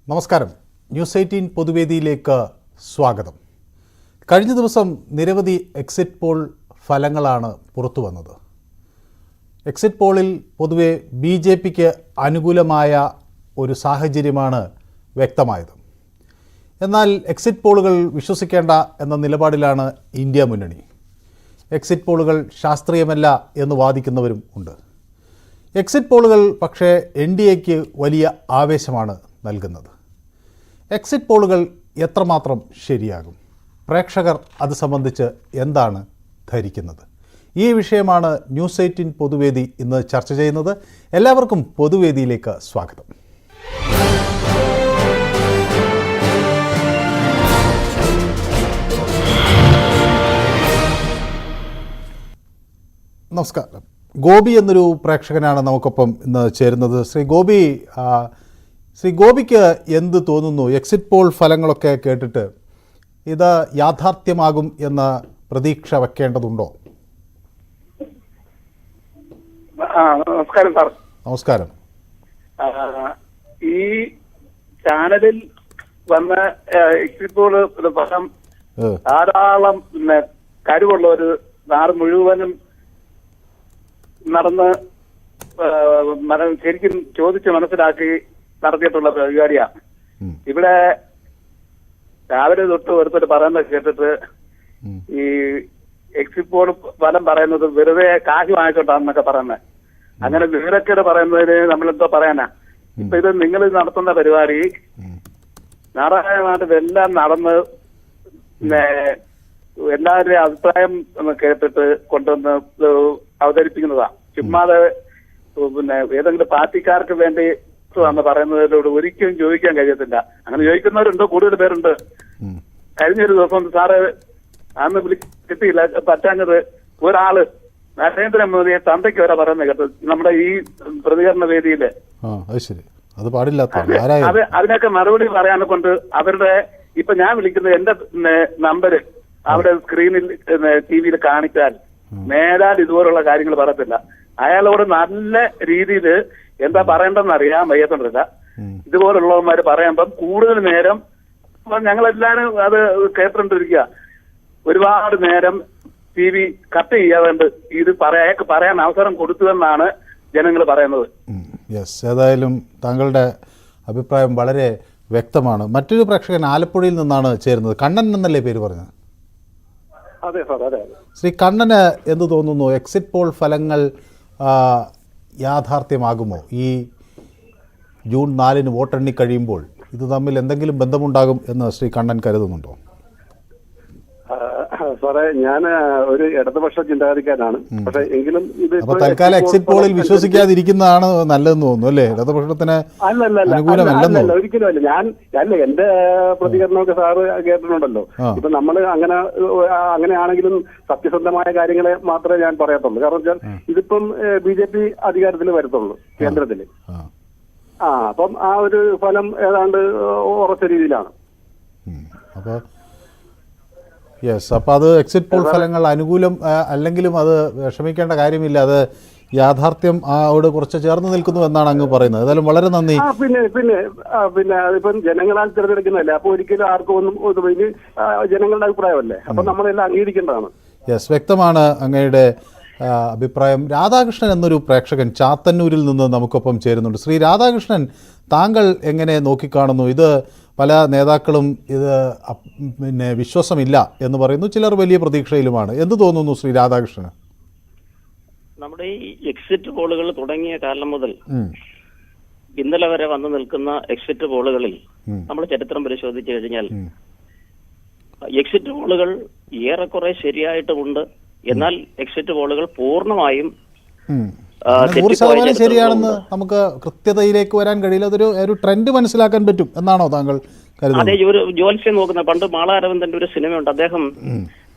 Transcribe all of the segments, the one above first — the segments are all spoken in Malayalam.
നമസ്കാരം. ന്യൂസ് 18 പൊതുവേദിയിലേക്ക് സ്വാഗതം. കഴിഞ്ഞ ദിവസം നിരവധി എക്സിറ്റ് പോൾ ഫലങ്ങളാണ് പുറത്തു വന്നത്. എക്സിറ്റ് പോളിൽ പൊതുവെ BJPക്ക് അനുകൂലമായ ഒരു സാഹചര്യമാണ് വ്യക്തമായത്. എന്നാൽ എക്സിറ്റ് പോളുകൾ വിശ്വസിക്കേണ്ട എന്ന നിലപാടിലാണ് ഇന്ത്യ മുന്നണി. എക്സിറ്റ് പോളുകൾ ശാസ്ത്രീയമല്ല എന്ന് വാദിക്കുന്നവരും ഉണ്ട്. എക്സിറ്റ് പോളുകൾ പക്ഷേ NDAക്ക് വലിയ ആവേശമാണ് നൽകുന്നത്. എക്സിറ്റ് പോളുകൾ എത്രമാത്രം ശരിയാകും? പ്രേക്ഷകർ അത് സംബന്ധിച്ച് എന്താണ് ധരിക്കുന്നത്? ഈ വിഷയമാണ് ന്യൂസ് 18 പൊതുവേദി ഇന്ന് ചർച്ച ചെയ്യുന്നത്. എല്ലാവർക്കും പൊതുവേദിയിലേക്ക് സ്വാഗതം. നമസ്കാരം. ഗോപി എന്നൊരു പ്രേക്ഷകനാണ് നമുക്കൊപ്പം ഇന്ന് ചേരുന്നത്. ശ്രീ ഗോപിക്ക് എന്ത് തോന്നുന്നു? എക്സിറ്റ് പോൾ ഫലങ്ങളൊക്കെ കേട്ടിട്ട് ഇത് യാഥാർത്ഥ്യമാകും എന്ന പ്രതീക്ഷ വെക്കേണ്ടതുണ്ടോ? നമസ്കാരം സാർ. നമസ്കാരം. ഈ ചാനലിൽ വന്ന എക്സിറ്റ് പോൾ ഫലം ധാരാളം കഴിവുള്ള ഒരു നാട് മുഴുവനും നടന്ന് ശരിക്കും ചോദിച്ച് മനസ്സിലാക്കി നടത്തിയിട്ടുള്ള പരിപാടിയാണ്. ഇവിടെ രാവിലെ തൊട്ട് ഒരുത്തർ പറയുന്നത് കേട്ടിട്ട് ഈ എക്സിറ്റ് പോൾ ഫലം പറയുന്നത് വെറുതെ കാശ് വാങ്ങിച്ചോട്ടാന്നൊക്കെ പറയുന്നത്. അങ്ങനെ വിവരക്കേട് പറയുന്നതിന് നമ്മളെന്തോ പറയാനാ? ഇപ്പൊ ഇത് നിങ്ങൾ നടത്തുന്ന പരിപാടി നാരായണമായിട്ട് എല്ലാം നടന്ന് എല്ലാവരുടെയും അഭിപ്രായം കേട്ടിട്ട് കൊണ്ടുവന്ന് അവതരിപ്പിക്കുന്നതാ. ചുമ്മാതെ ഏതെങ്കിലും പാർട്ടിക്കാർക്ക് വേണ്ടി എന്ന് പറയുന്നതിലൂടെ ഒരിക്കലും ചോദിക്കാൻ കഴിയത്തില്ല. അങ്ങനെ ചോദിക്കുന്നവരുണ്ട്, കൂടുതൽ പേരുണ്ട്. കഴിഞ്ഞൊരു ദിവസം സാറ് അന്ന് കിട്ടിയില്ല, പറ്റാഞ്ഞത് ഒരാള് നരേന്ദ്രമോദിയെ തന്തയ്ക്ക് വരെ പറയുന്നത് കേട്ടു നമ്മുടെ ഈ പ്രതികരണ വേദിയില്. അത് അതിനൊക്കെ മറുപടി പറയാനെ കൊണ്ട് അവരുടെ ഇപ്പൊ ഞാൻ വിളിക്കുന്ന എന്റെ നമ്പര് അവിടെ സ്ക്രീനിൽ TV കാണിച്ചാൽ മേലാൽ ഇതുപോലുള്ള കാര്യങ്ങൾ പറയത്തില്ല. അയാളോട് നല്ല രീതിയിൽ എന്താ പറയണ്ടെന്ന് അറിയാൻ വയ്യത്തോണ്ടില്ല. ഇതുപോലുള്ളവന്മാര് പറയുമ്പം കൂടുതൽ നേരം ഞങ്ങളെല്ലാരും അത് കേട്ടോണ്ടിരിക്കുക. ഒരുപാട് നേരം TV കട്ട് ചെയ്യാതെ ഇത് അയാൾക്ക് പറയാൻ അവസരം കൊടുത്തുവെന്നാണ് ജനങ്ങൾ പറയുന്നത്. ഏതായാലും താങ്കളുടെ അഭിപ്രായം വളരെ വ്യക്തമാണ്. മറ്റൊരു പ്രേക്ഷകൻ ആലപ്പുഴയിൽ നിന്നാണ് ചേരുന്നത്. കണ്ണൻ എന്നല്ലേ പേര് പറഞ്ഞത്? അതെ സാർ, അതെ. ശ്രീ കണ്ണന് എന്ത് തോന്നുന്നു? എക്സിറ്റ് പോൾ ഫലങ്ങൾ യാഥാർത്ഥ്യമാകുമോ? ഈ ജൂൺ 4 വോട്ടെണ്ണി കഴിയുമ്പോൾ ഇത് തമ്മിൽ എന്തെങ്കിലും ബന്ധമുണ്ടാകും എന്ന് ശ്രീ കണ്ണൻ കരുതുന്നുണ്ടോ? സാറേ, ഞാൻ ഒരു ഇടതുപക്ഷ ചിന്താഗതിക്കാരാണ്. പക്ഷെ എങ്കിലും ഇത് തൽക്കാലം എക്സിറ്റ് പോളിൽ വിശ്വസിക്കാതിരിക്കുന്നതാണ് നല്ലതെന്ന് തോന്നുന്നു അല്ലേ? ഇടതുപക്ഷത്തിന് അനുകൂലമല്ലെന്നോ? ഒരിക്കലും അല്ല. എന്റെ പ്രതികരണമൊക്കെ സാറ് കേട്ടിട്ടുണ്ടല്ലോ. ഇപ്പൊ നമ്മൾ അങ്ങനെയാണെങ്കിലും സത്യസന്ധമായ കാര്യങ്ങളെ മാത്രമേ ഞാൻ പറയത്തുള്ളൂ. കാരണം വെച്ചാൽ ഇതിപ്പം BJP അധികാരത്തിൽ വരത്തുള്ളൂ കേന്ദ്രത്തില്. അപ്പം ആ ഒരു ഫലം ഏതാണ്ട് ഉറച്ച രീതിയിലാണ്. അപ്പോൾ അത് എക്സിറ്റ് പോൾ ഫലങ്ങൾ അനുകൂലം അല്ലെങ്കിലും അത് വിഷമിക്കേണ്ട കാര്യമില്ല. അത് യാഥാർത്ഥ്യം ആയോട് കുറച്ച് ചേർന്ന് നിൽക്കുന്നു എന്നാണ് അങ്ങ് പറയുന്നത്. ഏതായാലും വളരെ നന്ദി. പിന്നെ അതിപ്പം ജനങ്ങളാൽ തിരഞ്ഞെടുക്കുന്നതല്ലേ, അപ്പൊ ഒരിക്കലും ആർക്കും ഒന്നും ജനങ്ങളുടെ അഭിപ്രായമല്ലേ, അപ്പൊ നമ്മളെല്ലാം അംഗീകരിക്കേണ്ടതാണ്. വ്യക്തമാണ് അങ്ങയുടെ അഭിപ്രായം. രാധാകൃഷ്ണൻ എന്നൊരു പ്രേക്ഷകൻ ചാത്തന്നൂരിൽ നിന്ന് നമുക്കൊപ്പം ചേരുന്നുണ്ട്. ശ്രീ രാധാകൃഷ്ണൻ, താങ്കൾ എങ്ങനെ നോക്കിക്കാണുന്നു? ഇത് പല നേതാക്കളും ഇത് വിശ്വാസമില്ല എന്ന് പറയുന്നു, ചിലർ വലിയ പ്രതീക്ഷയിലുമാണ്. എന്ത് തോന്നുന്നു ശ്രീ രാധാകൃഷ്ണന്? നമ്മുടെ ഈ എക്സിറ്റ് പോളുകൾ തുടങ്ങിയ കാലം മുതൽ ഇന്നലെ വരെ വന്നു നിൽക്കുന്ന എക്സിറ്റ് പോളുകളിൽ നമ്മൾ ചരിത്രം പരിശോധിച്ചു കഴിഞ്ഞാൽ എക്സിറ്റ് പോളുകൾ ഏറെക്കുറെ ശരിയായിട്ടുമുണ്ട്. എന്നാൽ എക്സിറ്റ് പോളുകൾ പൂർണ്ണമായും 100% ശരിയാണെന്ന് നമുക്ക് കൃത്യതയിലേക്ക് വരാൻ കഴിയില്ല. അതൊരു ട്രെൻഡ് മനസ്സിലാക്കാൻ പറ്റും എന്നാണോ താങ്കൾ കരുതുന്നത്? അതെ, ഒരു ജ്യോത്സ്യം നോക്കുന്ന പണ്ട് മാള അരവിന്ദന്റെ ഒരു സിനിമയുണ്ട്. അദ്ദേഹം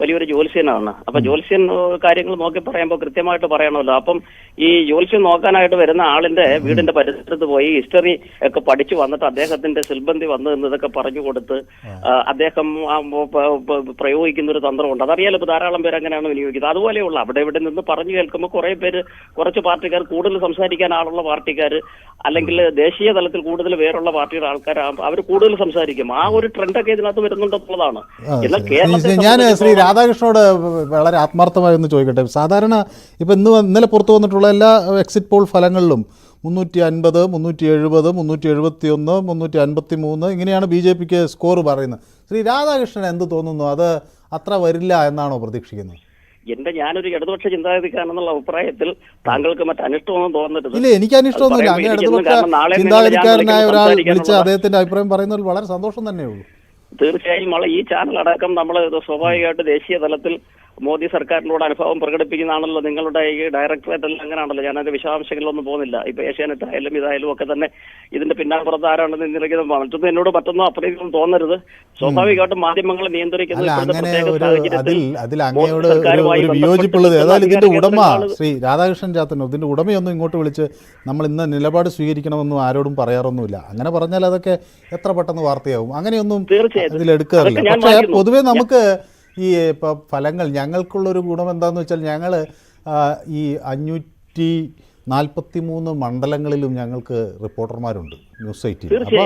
വലിയൊരു ജ്യോത്സ്യനാണ്. അപ്പൊ ജ്യോത്സ്യൻ കാര്യങ്ങൾ നോക്കി പറയുമ്പോൾ കൃത്യമായിട്ട് പറയണമല്ലോ. അപ്പം ഈ ജ്യോത്സ്യം നോക്കാനായിട്ട് വരുന്ന ആളിന്റെ വീടിന്റെ പരിസരത്ത് പോയി ഹിസ്റ്ററി ഒക്കെ പഠിച്ചു വന്നിട്ട് അദ്ദേഹത്തിന്റെ സിൽബന്തി വന്നു എന്നതൊക്കെ പറഞ്ഞു കൊടുത്ത് അദ്ദേഹം പ്രയോഗിക്കുന്ന ഒരു തന്ത്രമുണ്ട്. അതറിയാലോ, ഇപ്പൊ ധാരാളം പേര് അങ്ങനെയാണ് വിനിയോഗിക്കുന്നത്. അതുപോലെയുള്ള അവിടെ ഇവിടെ നിന്ന് പറഞ്ഞു കേൾക്കുമ്പോൾ കുറെ പേര്, കുറച്ച് പാർട്ടിക്കാർ, കൂടുതൽ സംസാരിക്കാൻ ആളുള്ള പാർട്ടിക്കാർ, അല്ലെങ്കിൽ ദേശീയ തലത്തിൽ കൂടുതൽ പേരുള്ള പാർട്ടിയുടെ ആൾക്കാർ, അവർ കൂടുതൽ സംസാരിക്കും. ആ ഒരു ട്രെൻഡൊക്കെ ഇതിനകത്ത് വരുന്നുണ്ടെന്നുള്ളതാണ്. എന്നാൽ കേരളത്തിൽ ഞാൻ ശ്രീ രാധാകൃഷ്ണനോട് വളരെ ആത്മാർത്ഥമായി ഒന്ന് ചോദിക്കട്ടെ. സാധാരണ ഇപ്പം ഇന്നലെ പുറത്തു വന്നിട്ടുള്ള എല്ലാ എക്സിറ്റ് പോൾ ഫലങ്ങളിലും 350, 370, 371, 353 ഇങ്ങനെയാണ് BJPക്ക് സ്കോർ പറയുന്നത്. ശ്രീ രാധാകൃഷ്ണൻ എന്ത് തോന്നുന്നു? അത് അത്ര വരില്ല എന്നാണോ പ്രതീക്ഷിക്കുന്നത്? ഞാനൊരു ഇടതുപക്ഷ ചിന്താഗതിക്കാരെന്നുള്ള അഭിപ്രായത്തിൽ താങ്കൾക്ക് മറ്റ് അനിഷ്ടമൊന്നും തോന്നരുത്. ഇല്ല, എനിക്ക് അനിഷ്ടമൊന്നുമില്ല. അങ്ങനെ ഇടതുപക്ഷ ചിന്താഗതിക്കാരനായ ഒരാൾ വിളിച്ച് അദ്ദേഹത്തിന്റെ അഭിപ്രായം പറയുന്നതിൽ വളരെ സന്തോഷം തന്നെയുള്ളൂ. തീർച്ചയായും ഈ ചാനൽ അടക്കം നമ്മൾ സ്വാഭാവികമായിട്ട് ദേശീയ തലത്തിൽ മോദി സർക്കാരിനോട് അനുഭവം പ്രകടിപ്പിക്കുന്നതാണല്ലോ. നിങ്ങളുടെ ഈ ഡയറക്ടറേറ്റ് എല്ലാം അങ്ങനെയാണല്ലോ. ഞാനതിന്റെ വിശദാംശങ്ങളിലൊന്നും പോകുന്നില്ല. ഇപ്പൊ ഏഷ്യാനെറ്റ് ആയാലും ഇതായാലും ഒക്കെ തന്നെ ഇതിന്റെ പിന്നാമ്പുറത്ത് ആരാണെന്ന് നിന്നിരിക്കുന്നത് മറ്റൊന്നും എന്നോട് മറ്റൊന്നും അപ്രീതിയൊന്നും തോന്നരുത്. സ്വാഭാവികമായിട്ടും മാധ്യമങ്ങളെ നിയന്ത്രിക്കുന്ന അതിൽ അങ്ങയോട് ഒരു വിയോജിപ്പുള്ളത് ഏതായാലും ഇതിന്റെ ഉടമ ശ്രീ രാധാകൃഷ്ണൻ ചാത്തന്നൂർ, ഇതിന്റെ ഉടമയൊന്നും ഇങ്ങോട്ട് വിളിച്ച് നമ്മൾ ഇന്ന് നിലപാട് സ്വീകരിക്കണമെന്നും ആരോടും പറയാറൊന്നുമില്ല. അങ്ങനെ പറഞ്ഞാൽ അതൊക്കെ എത്ര പെട്ടെന്ന് വാർത്തയാവും. അങ്ങനെയൊന്നും ഇതിലെടുക്കാറില്ല. പക്ഷേ പൊതുവെ നമുക്ക് ഈ ഇപ്പോൾ ഫലങ്ങൾ ഞങ്ങൾക്കുള്ളൊരു ഗുണം എന്താണെന്ന് വെച്ചാൽ ഞങ്ങൾ ഈ 543 മണ്ഡലങ്ങളിലും ഞങ്ങൾക്ക് റിപ്പോർട്ടർമാരുണ്ട് ന്യൂസ് 18. അപ്പോൾ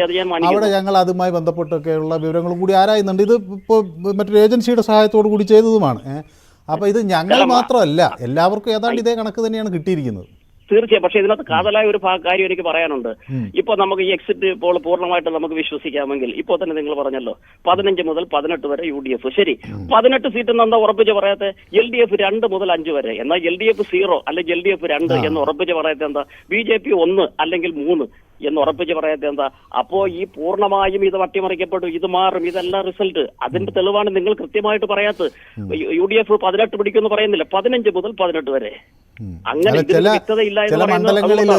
അവിടെ ഞങ്ങൾ അതുമായി ബന്ധപ്പെട്ടൊക്കെയുള്ള വിവരങ്ങളും കൂടി ആരായുന്നുണ്ട്. ഇത് ഇപ്പോൾ മറ്റൊരു ഏജൻസിയുടെ സഹായത്തോടു കൂടി ചെയ്തതുമാണ്. അപ്പോൾ ഇത് ഞങ്ങൾ മാത്രമല്ല, എല്ലാവർക്കും ഏതാണ്ട് ഇതേ കണക്ക് തന്നെയാണ് കിട്ടിയിരിക്കുന്നത്. തീർച്ചയായും. പക്ഷേ ഇതിനകത്ത് കാതലായ ഒരു കാര്യം എനിക്ക് പറയാനുണ്ട്. ഇപ്പൊ നമുക്ക് ഈ എക്സിറ്റ് പോൾ പൂർണ്ണമായിട്ട് നമുക്ക് വിശ്വസിക്കാമെങ്കിൽ ഇപ്പോൾ തന്നെ നിങ്ങൾ പറഞ്ഞല്ലോ 15 മുതൽ 18 വരെ UDF. ശരി, 18 സീറ്റ് എന്താ ഉറപ്പിച്ച് പറയാത്ത? LDF 2 മുതൽ 5 വരെ. എന്നാൽ LDF 0 അല്ലെങ്കിൽ LDF 2 എന്ന് ഉറപ്പിച്ച് പറയാത്ത എന്താ? BJP 1 അല്ലെങ്കിൽ 3 എന്ന് ഉറപ്പിച്ച് പറയാത്ത എന്താ? അപ്പോ ഈ പൂർണ്ണമായും ഇത് അട്ടിമറിക്കപ്പെട്ടു, ഇത് മാറും, ഇതല്ല റിസൾട്ട്. അതിന്റെ തെളിവാണ് നിങ്ങൾ കൃത്യമായിട്ട് പറയാത്തത്. UDF 18 പിടിക്കുമെന്ന് പറയുന്നില്ല, 15 മുതൽ 18 വരെ. അങ്ങനെ ചില മണ്ഡലങ്ങളിൽ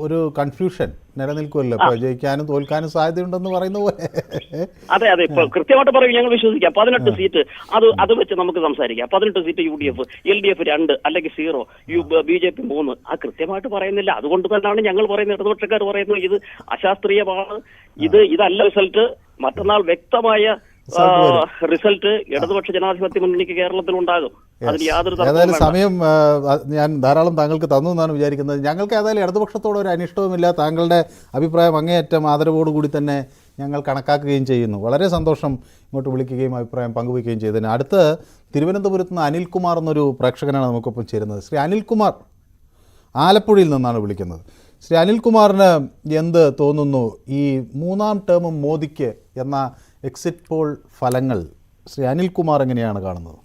ഒരു കൺഫ്യൂഷൻ നിലനിൽക്കുമല്ലോ. ഇപ്പൊ ജയിക്കാനും തോൽക്കാനും സാധ്യതയുണ്ടെന്ന് പറയുന്ന പോലെ. അതെ, ഇപ്പൊ കൃത്യമായിട്ട് പറയും, ഞങ്ങൾ വിശ്വസിക്കാം. 18 സീറ്റ് അത് വെച്ച് നമുക്ക് സംസാരിക്കാം. 18 സീറ്റ് UDF, LDF 2 അല്ലെങ്കിൽ 0, BJP 3. ആ കൃത്യമായിട്ട് പറയുന്നില്ല. അതുകൊണ്ട് തന്നെയാണ് ഞങ്ങൾ പറയുന്നത്, ഇടതുപക്ഷക്കാർ പറയുന്നത് ഇത് അശാസ്ത്രീയമാണ്, ഇതല്ല റിസൾട്ട്. മറ്റന്നാൾ വ്യക്തമായ റിസൾട്ട് ഇടതുപക്ഷ ജനാധിപത്യ മുന്നണിക്ക് കേരളത്തിൽ ഉണ്ടാകും. അതിന് യാതൊരു ഏതായാലും സമയം ഞാൻ ധാരാളം താങ്കൾക്ക് തന്നു എന്നാണ് വിചാരിക്കുന്നത്. ഞങ്ങൾക്ക് ഏതായാലും ഇടതുപക്ഷത്തോട് ഒരു അനിഷ്ടവുമില്ല. താങ്കളുടെ അഭിപ്രായം അങ്ങേയറ്റം ആദരവോടുകൂടി തന്നെ ഞങ്ങൾ കണക്കാക്കുകയും ചെയ്യുന്നു. വളരെ സന്തോഷം ഇങ്ങോട്ട് വിളിക്കുകയും അഭിപ്രായം പങ്കുവയ്ക്കുകയും ചെയ്തതിന്. അടുത്ത് തിരുവനന്തപുരത്ത് നിന്ന് അനിൽകുമാർ എന്നൊരു പ്രേക്ഷകനാണ് നമുക്കൊപ്പം ചേരുന്നത്. ശ്രീ അനിൽകുമാർ ആലപ്പുഴയിൽ നിന്നാണ് വിളിക്കുന്നത്. ശ്രീ അനിൽകുമാറിന് എന്ത് തോന്നുന്നു ഈ 3ാം ടേമും മോദിക്ക് എന്ന എക്സിറ്റ് പോൾ ഫലങ്ങൾ ശ്രീ അനിൽകുമാർ എങ്ങനെയാണ് കാണുന്നത്?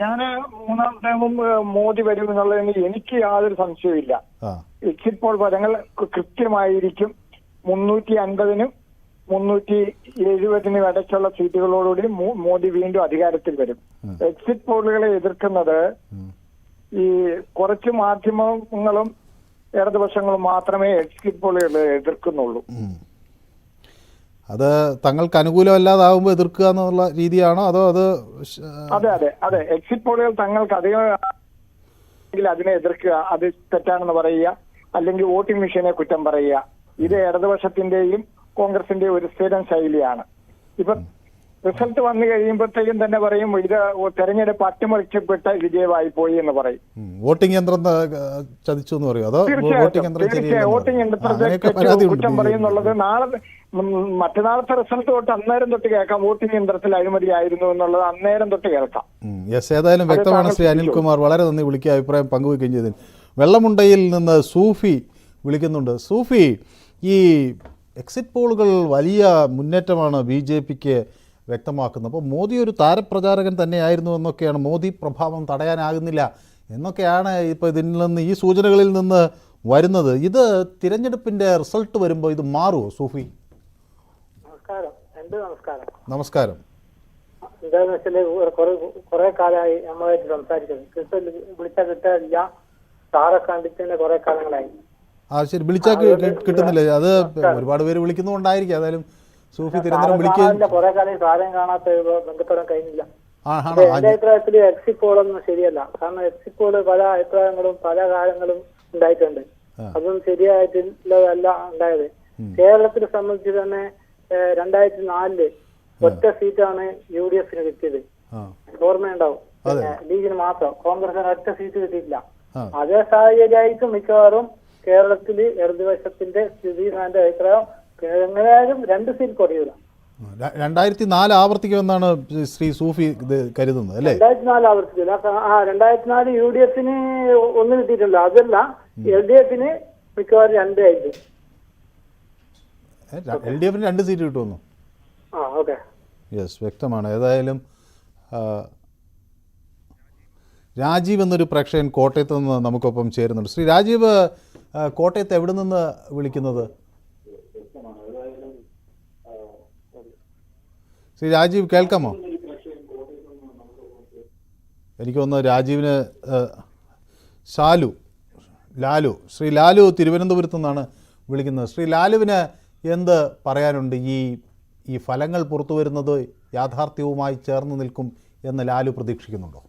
ഞാൻ 3ാം ടേമും മോദി വരും എന്നുള്ളതിന് എനിക്ക് യാതൊരു സംശയവുമില്ല. എക്സിറ്റ് പോൾ ഫലങ്ങൾ കൃത്യമായിരിക്കും. 350-നും 370-നും ഇടയ്ക്കുള്ള സീറ്റുകളോടുകൂടി മോദി വീണ്ടും അധികാരത്തിൽ വരും. എക്സിറ്റ് പോളുകളെ എതിർക്കുന്നത് ഈ കുറച്ച് മാധ്യമങ്ങളും ഇടതുപക്ഷങ്ങളും മാത്രമേ എക്സിറ്റ് പോളുകളെ എതിർക്കുന്നുള്ളൂ. അത് തങ്ങൾക്ക് അനുകൂലമല്ലാതാവുമ്പോൾ എതിർക്കുക എന്നുള്ള രീതിയാണോ, അതോ അത്? അതെ. എക്സിറ്റ് പോളുകൾ തങ്ങൾക്ക് അധികം അതിനെ എതിർക്കുക, അത് തെറ്റാണെന്ന് പറയുക, അല്ലെങ്കിൽ വോട്ടിംഗ് മെഷീനെ കുറ്റം പറയുക. ഇത് ഇടതുപക്ഷത്തിന്റെയും കോൺഗ്രസിന്റെയും ഒരു സ്ഥിരം ശൈലിയാണ്. ഇപ്പൊ റിസൾട്ട് വന്നു കഴിയുമ്പോഴത്തേക്കും തന്നെ പറയും ഇത് തെരഞ്ഞെടുപ്പ് അട്ടിമറിക്കപ്പെട്ട വിജയമായി പോയി എന്ന് പറയും. വോട്ടിംഗ് യന്ത്രം ചതിച്ചു എന്ന് പറയും, അതോ വോട്ടിംഗ് യന്ത്രത്തെ കുറ്റം പറയുന്നുള്ളത് മറ്റന്നാളത്തെ റിസൾട്ട് തൊട്ട് അന്നേരം തൊട്ട് കേൾക്കാം. വോട്ടിംഗ് യന്ത്രത്തിൽ അഴിമതിയായിരുന്നു എന്നുള്ളത് അന്നേരം തൊട്ട് കേൾക്കാം. ഏതായാലും വ്യക്തമാണ്. ശ്രീ അനിൽകുമാർ, വളരെ നന്ദി വിളിക്കുക അഭിപ്രായം പങ്കുവയ്ക്കുകയും ചെയ്തതിന്. വെള്ളമുണ്ടയിൽ നിന്ന് സൂഫി വിളിക്കുന്നുണ്ട്. സൂഫി, ഈ എക്സിറ്റ് പോളുകൾ വലിയ മുന്നേറ്റമാണ് BJPക്ക് വ്യക്തമാക്കുന്നത്. അപ്പോൾ മോദി ഒരു താരപ്രചാരകൻ തന്നെയായിരുന്നു എന്നൊക്കെയാണ്, മോദി പ്രഭാവം തടയാനാകുന്നില്ല എന്നൊക്കെയാണ് ഇപ്പോൾ ഇതിൽ നിന്ന്, ഈ സൂചനകളിൽ നിന്ന് വരുന്നത്. ഇത് തിരഞ്ഞെടുപ്പിൻ്റെ റിസൾട്ട് വരുമ്പോൾ ഇത് മാറുമോ സൂഫി? നമസ്കാരം. എന്താണെന്ന് വെച്ചാൽ കുറെ കാലമായി നമ്മളായിട്ട് സംസാരിക്കുന്നത്, വിളിച്ചാൽ കിട്ടാനില്ല, സാറെ കണ്ടിട്ട് തന്നെ കുറെ കാലങ്ങളായി. ശരി, വിളിച്ചാൽ കിട്ടുന്നില്ല. അത് ഒരുപാട് പേര് വിളിക്കുന്നുണ്ടായിരിക്കും. ഏതായാലും സൂഫി തിരുവനന്തപുരം വിളിക്കുക കുറെ കാലം സാരം കാണാത്ത ബന്ധപ്പെടാൻ കഴിഞ്ഞില്ല. ആണോ? എന്റെ അഭിപ്രായത്തിൽ എക്സിറ്റ് പോളൊന്നും ശരിയല്ല. കാരണം എക്സിറ്റ് പോള് പല അഭിപ്രായങ്ങളും പല കാര്യങ്ങളും ഉണ്ടായിട്ടുണ്ട്. അതൊന്നും ശരിയായിട്ടില്ലതല്ല ഉണ്ടായത്. കേരളത്തിനെ സംബന്ധിച്ച് തന്നെ 2004 ഒറ്റ സീറ്റാണ് UDF കിട്ടിയത്. ഓർമ്മയുണ്ടാവും. ലീഗിന് മാത്രം, കോൺഗ്രസിന് ഒറ്റ സീറ്റ് കിട്ടിയിട്ടില്ല. അതേ സാഹചര്യമായിരിക്കും മിക്കവാറും കേരളത്തിൽ ഇടതുപക്ഷത്തിന്റെ സ്ഥിതി. എന്റെ അഭിപ്രായം എങ്ങനെയായാലും 2 സീറ്റ് കുറയൂല. 2004 ആവർത്തിക്കുമെന്നാണ് ശ്രീ സൂഫി ഇത് കരുതുന്നത് അല്ലേ? 2004 ആവർത്തിക്കില്ല. 2004 UDFന് 1 കിട്ടിയിട്ടില്ല. അതല്ല, LDFന് മിക്കവാറും 2 ആയിരിക്കും. LDFന് 2 സീറ്റ് കിട്ടുമെന്നു? ഓക്കെ, യെസ്, വ്യക്തമാണ്. ഏതായാലും രാജീവ് എന്നൊരു പ്രേക്ഷകൻ കോട്ടയത്ത് നിന്ന് നമുക്കൊപ്പം ചേരുന്നുണ്ട്. ശ്രീ രാജീവ്, കോട്ടയത്ത് എവിടെ നിന്ന് വിളിക്കുന്നത്? ശ്രീ രാജീവ് കേൾക്കാമോ? എനിക്കൊന്ന് രാജീവിന് ലാലു ശ്രീ ലാലു തിരുവനന്തപുരത്തു നിന്നാണ് വിളിക്കുന്നത്. ശ്രീ ലാലുവിന് എന്ത് പറയാനുണ്ട്? ഈ ഫലങ്ങൾ പുറത്തു വരുന്നത് യാഥാർത്ഥ്യവുമായി ചേർന്ന് നിൽക്കും എന്ന് ലാലു പ്രതീക്ഷിക്കുന്നുണ്ടോ?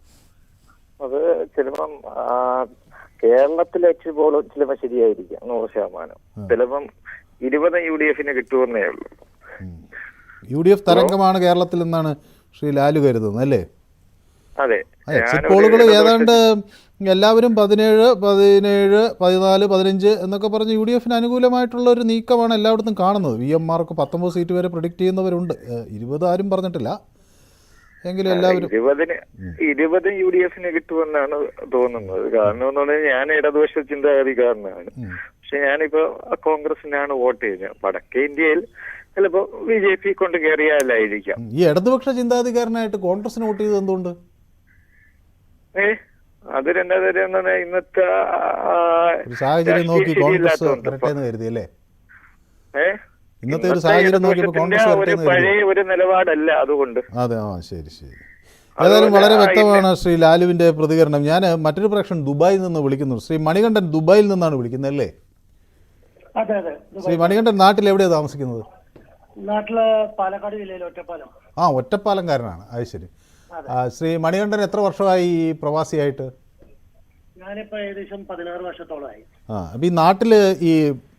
അത് ചിലപ്പം കേരളത്തിലെ എക്സിറ്റ് പോൾ ചിലപ്പോൾ ശരിയായിരിക്കാം, 100%. ചിലപ്പം 20 UDFന് കിട്ടുമെന്നേ ഉള്ളൂ. UDF തരംഗമാണ് കേരളത്തിൽ എന്നാണ് ശ്രീ ലാലു കരുതുന്നത് അല്ലേ? അതെ, എക്സിറ്റ് പോളുകൾ ഏതാണ്ട് എല്ലാവരും 17, 14, 15 എന്നൊക്കെ പറഞ്ഞ് UDFന് അനുകൂലമായിട്ടുള്ള ഒരു നീക്കമാണ് എല്ലായിടത്തും കാണുന്നത്. VMമാർക്ക് 19 സീറ്റ് വരെ പ്രഡിക്റ്റ് ചെയ്യുന്നവരുണ്ട്. 20 ആരും പറഞ്ഞിട്ടില്ല, എങ്കിലും എല്ലാവരും 20 UDFന് കിട്ടുമെന്നാണ് തോന്നുന്നത്. കാരണം എന്ന് പറഞ്ഞാൽ ഞാൻ ഇടതുപക്ഷ ചിന്താഗതിക്കാരനാണ്. പക്ഷെ ഞാനിപ്പോ കോൺഗ്രസിനാണ് വോട്ട് ചെയ്യുന്നത്. വടക്കേ ഇന്ത്യയിൽ ചിലപ്പോ BJP കൊണ്ട് കയറിയാലായിരിക്കാം. ഈ ഇടതുപക്ഷ ചിന്താഗതിക്കാരനായിട്ട് കോൺഗ്രസിന് വോട്ട് ചെയ്തത് എന്തുകൊണ്ട്? അത് ഇന്നത്തെ സാഹചര്യം നോക്കി കോൺഗ്രസ് വരട്ടെന്ന് കരുതി അല്ലേ? ഇന്നത്തെ ഒരു സാഹചര്യം നോക്കിയപ്പോൾ കോൺഗ്രസ് പഴയ ഒരു നിലപാടല്ല അതുകൊണ്ട്. അതെ, ശരി. ഏതായാലും വളരെ വ്യക്തമാണ് ശ്രീ ലാലുവിന്റെ പ്രതികരണം. ഞാൻ മറ്റൊരു പ്രേക്ഷകൻ ദുബായിൽ നിന്ന് വിളിക്കുന്നു. ശ്രീ മണികണ്ഠൻ ദുബായിൽ നിന്നാണ് വിളിക്കുന്നത് അല്ലേ? അതെ. ശ്രീ മണികണ്ഠൻ നാട്ടിൽ എവിടെയാണ് താമസിക്കുന്നത്? നാട്ടില് പാലക്കാട് ജില്ലയിലെ ഒറ്റപ്പാലം. ഒറ്റപ്പാലംകാരനാണ്. അത് ശരി. ശ്രീ മണികണ്ഠൻ എത്ര വർഷമായി ഈ പ്രവാസിയായിട്ട്? ഞാനിപ്പോ ഏകദേശം 16 വർഷത്തോളമായി. അപ്പൊ ഈ നാട്ടില് ഈ